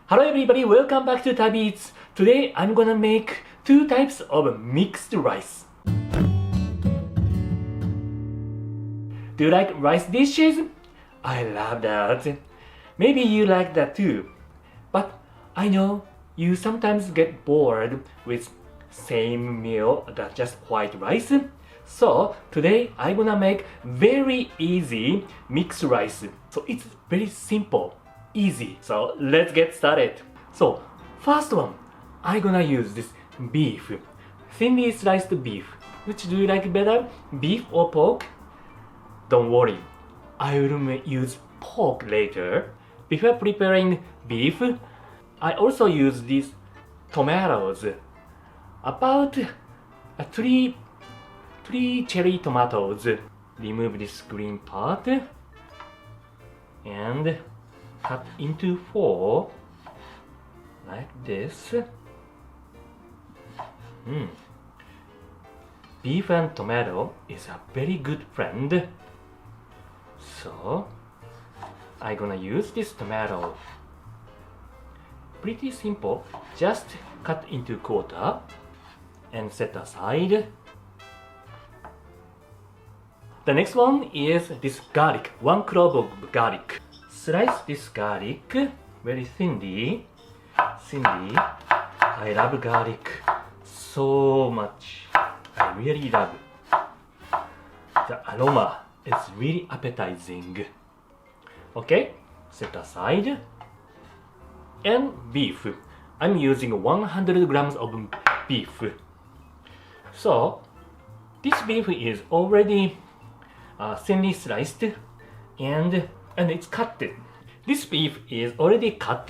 Hello everybody, welcome back to TabiEats. Today I'm gonna make two types of mixed rice. Do you like rice dishes? I love that. Maybe you like that too. But I know you sometimes get bored with same meal that's just white rice. So today I'm gonna make very easy mixed rice. So it's very simple, easy. So let's get started. So first one, I'm gonna use this beef, thinly sliced beef. Which do you like better, beef or pork? Don't worry, I will use pork later. Before preparing beef, I also use these tomatoes. About three cherry tomatoes. Remove this green part and cut into 4 like this. Beef and tomato is a very good friend. So I'm gonna use this tomato. Pretty simple, just cut into quarter and set aside. The next one is this garlic, 1 clove of garlic. Slice this garlic very thinly. I love garlic so much. I really love. The aroma is really appetizing. Okay, set aside. And beef. I'm using 100 grams of beef. So this beef is already thinly sliced and it's cut. This beef is already cut,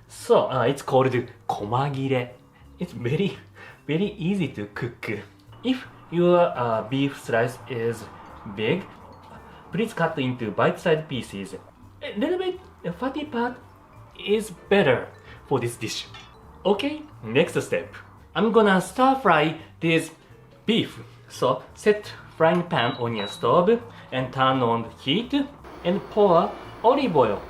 so it's called komagire. It's very easy to cook. If your beef slice is big, please cut into bite-sized pieces. A little bit fatty part is better for this dish. Okay, next step. I'm gonna stir fry this beef. So set frying pan on your stove and turn on the heat and pour olive oil.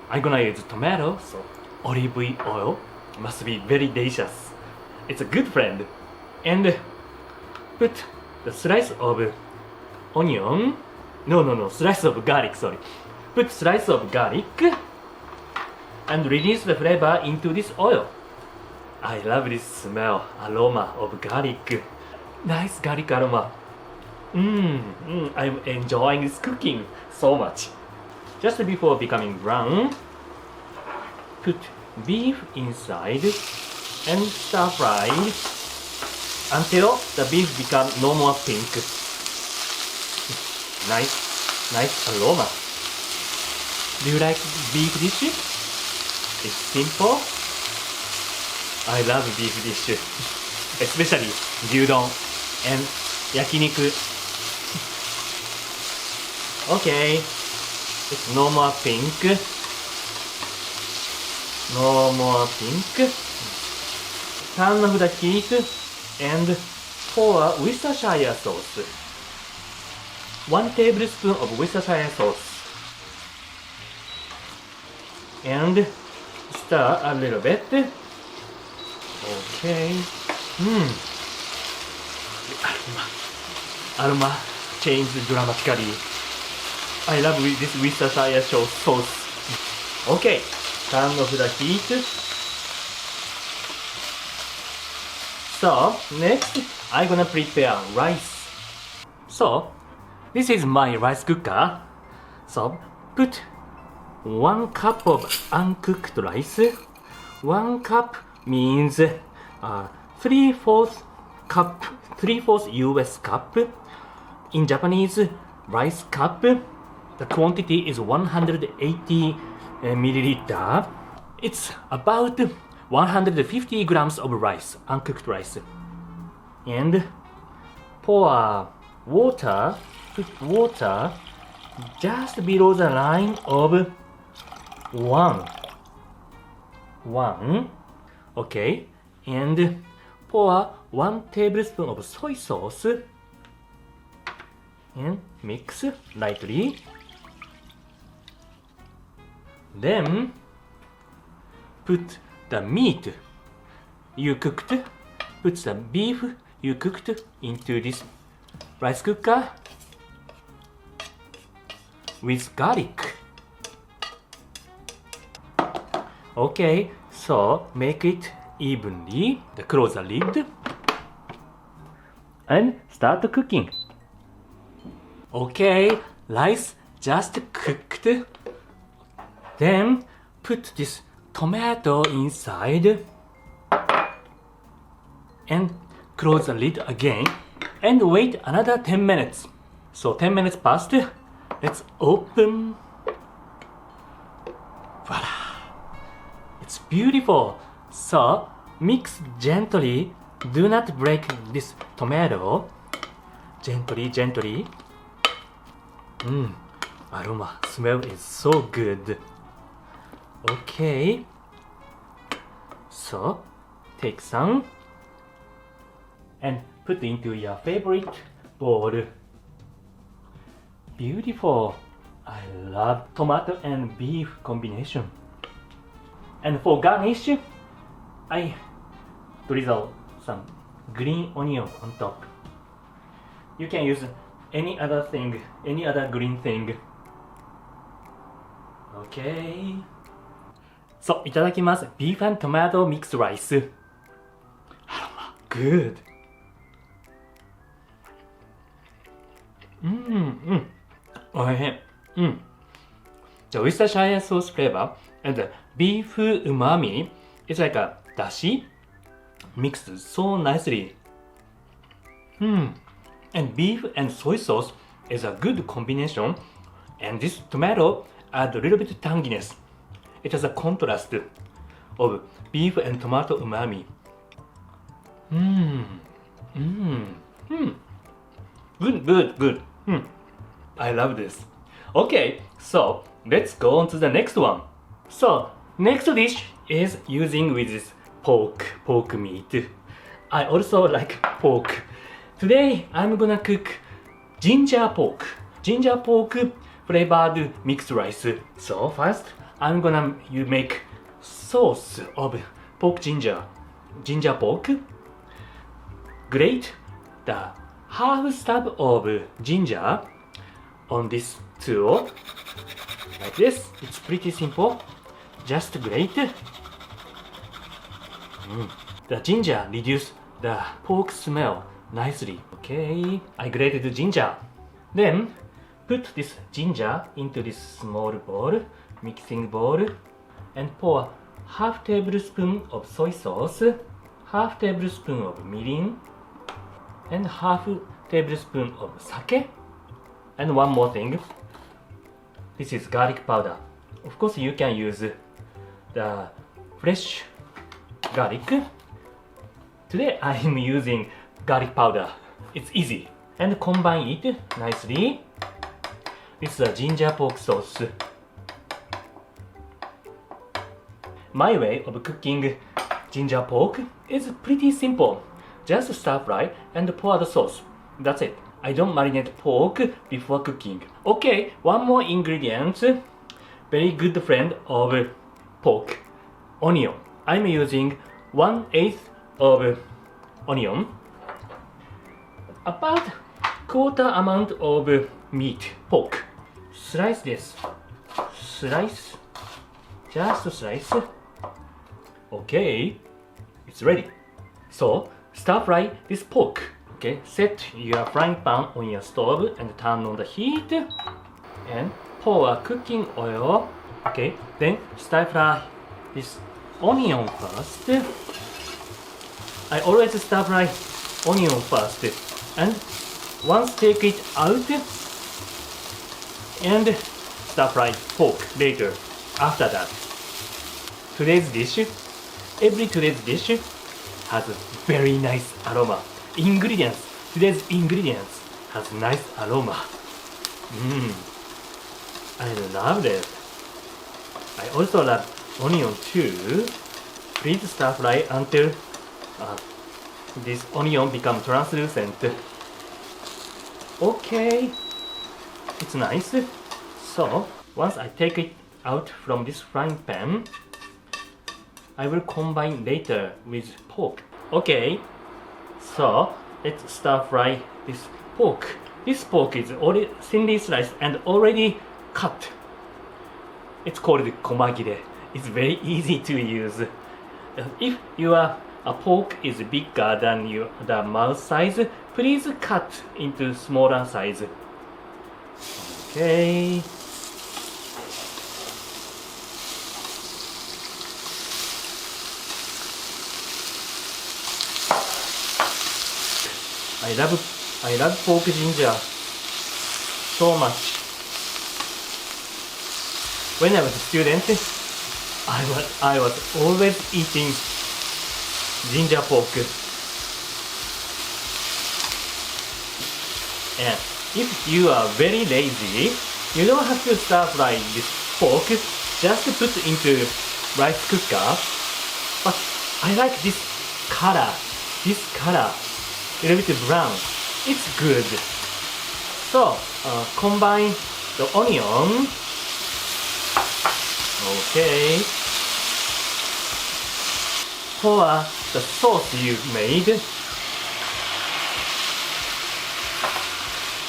I'm gonna use tomato, so olive oil must be very delicious. It's a good friend. And put the slice of onion. No, slice of garlic, sorry. Put slice of garlic and release the flavor into this oil. I love this smell, aroma of garlic. Nice garlic aroma. I'm enjoying this cooking so much. Just before becoming brown, put beef inside and stir fry until the beef becomes no more pink. Nice aroma. Do you like beef dish? It's simple. I love beef dish, especially gyudon and yakiniku. Okay, it's no more pink. No more pink. Turn off the heat and pour Worcestershire sauce. 1 tablespoon of Worcestershire sauce. And stir a little bit. Okay. Aroma changes dramatically. I love this Worcestershire sauce. Okay, turn off the heat. So next, I'm gonna prepare rice. So this is my rice cooker. So put 1 cup of uncooked rice. 1 cup means 3/4 US cup. In Japanese, rice cup, the quantity is 180 milliliter. It's about 150 grams of rice, uncooked rice. And pour water, put water just below the line of 1. Okay, and pour 1 tablespoon of soy sauce and mix lightly. Then put the meat you cooked, put the beef you cooked into this rice cooker with garlic. Okay, so make it evenly. Close the lid and start cooking. Okay, rice just cooked. Then put this tomato inside and close the lid again and wait another 10 minutes. So 10 minutes passed. Let's open. Voila! It's beautiful. So mix gently. Do not break this tomato. Gently, gently. Aroma, smell is so good. Okay. So take some and put into your favorite bowl. Beautiful. I love tomato and beef combination. And for garnish, I drizzle some green onion on top. You can use any other thing, any other green thing. Okay. So, いただきます。Beef and tomato mixed rice. Aroma, good. The Worcestershire sauce flavor and the beef umami is like a dashi mixed so nicely. And beef and soy sauce is a good combination, and this tomato adds a little bit of tanginess. It has a contrast of beef and tomato umami. Good. I love this. Okay, so let's go on to the next one. So next dish is using with this pork meat. I also like pork. Today I'm gonna cook ginger pork flavored mixed rice. So first I'm gonna make sauce of ginger pork. Grate the half stub of ginger on this tool like this. It's pretty simple. Just grate. The ginger reduces the pork smell nicely. Okay, I grated the ginger. Then put this ginger into this small bowl, mixing bowl, and pour half tablespoon of soy sauce, half tablespoon of mirin, and half tablespoon of sake. And one more thing. This is garlic powder. Of course, you can use the fresh garlic. Today I am using garlic powder. It's easy. And combine it nicely with the ginger pork sauce. My way of cooking ginger pork is pretty simple. Just stir fry and pour the sauce. That's it. I don't marinate pork before cooking. Okay, one more ingredient. Very good friend of pork. Onion. I'm using 1/8 of onion. About quarter amount of meat, pork. Slice this. Slice. Just slice. Okay, it's ready. So, stir fry this pork. Okay, set your frying pan on your stove and turn on the heat. And pour cooking oil. Okay, then stir fry this onion first. I always stir fry onion first. And once take it out and stir fry pork later. After that, today's dish has a very nice aroma. Today's ingredients has nice aroma. I love it. I also love onion too. Please stir fry until this onion becomes translucent. Okay, it's nice. So once I take it out from this frying pan, I will combine later with pork. Okay, so let's start fry this pork. This pork is already thinly sliced and already cut. It's called komagire. It's very easy to use. If your pork is bigger than the mouth size, please cut into smaller size. Okay. I love pork ginger so much. When I was a student, I was always eating ginger pork. And if you are very lazy, you don't have to stir fry this pork. Just put into rice cooker. But I like this color. A little bit brown. It's good. So combine the onion. Okay. Pour the sauce you made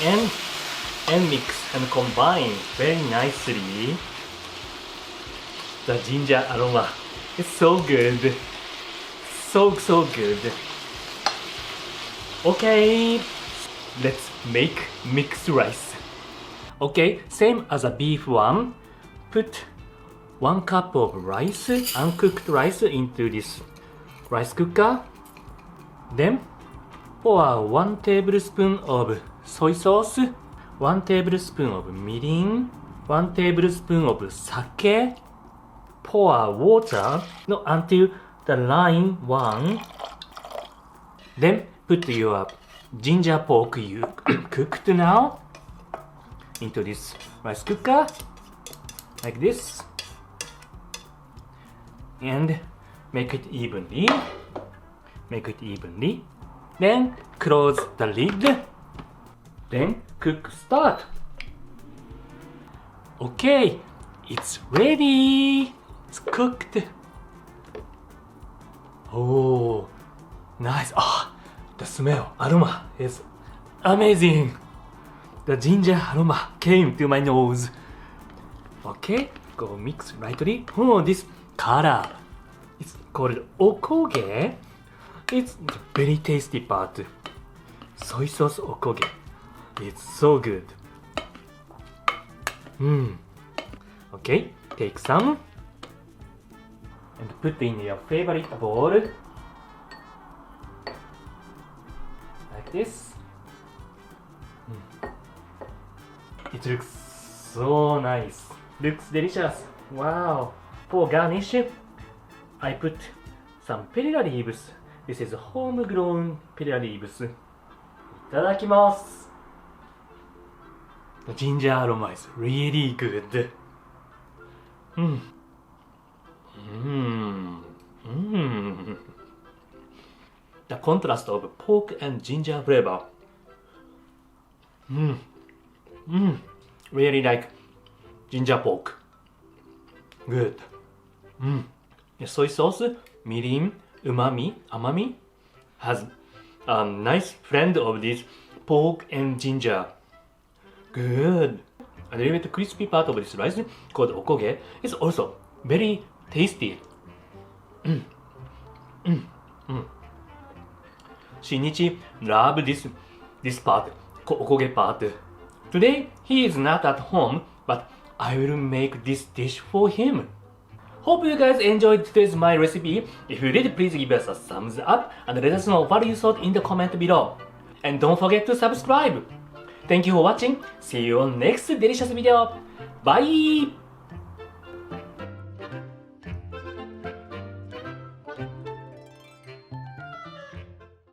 and mix and combine very nicely. The ginger aroma is so good. So good. Okay, let's make mixed rice. Okay, same as a beef one. Put 1 cup of rice, uncooked rice, into this rice cooker. Then pour 1 tablespoon of soy sauce, 1 tablespoon of mirin, 1 tablespoon of sake. Pour water until the line 1. Then put your ginger pork you cooked now into this rice cooker like this. And make it evenly. Then close the lid. Then cook start. Okay, it's ready. It's cooked. Oh, nice. The smell, aroma is amazing. The ginger aroma came to my nose. Okay, go mix lightly. Oh, this color. It's called okoge. It's the very tasty part. Soy sauce okoge. It's so good. Okay, take some and put in your favorite bowl. Like this. It looks so nice. Looks delicious. Wow. For garnish, I put some perilla leaves. This is homegrown perilla leaves. Itadakimasu. The ginger aroma is really good. The contrast of pork and ginger flavor. Really like ginger pork. Good. The soy sauce, mirin, umami, amami has a nice blend of this pork and ginger. Good. A little bit crispy part of this rice called okoge is also very tasty. Shinichi loved this part, okoge part. Today he is not at home, but I will make this dish for him. Hope you guys enjoyed today's my recipe. If you did, please give us a thumbs up and let us know what you thought in the comment below. And don't forget to subscribe. Thank you for watching. See you on next delicious video. Bye!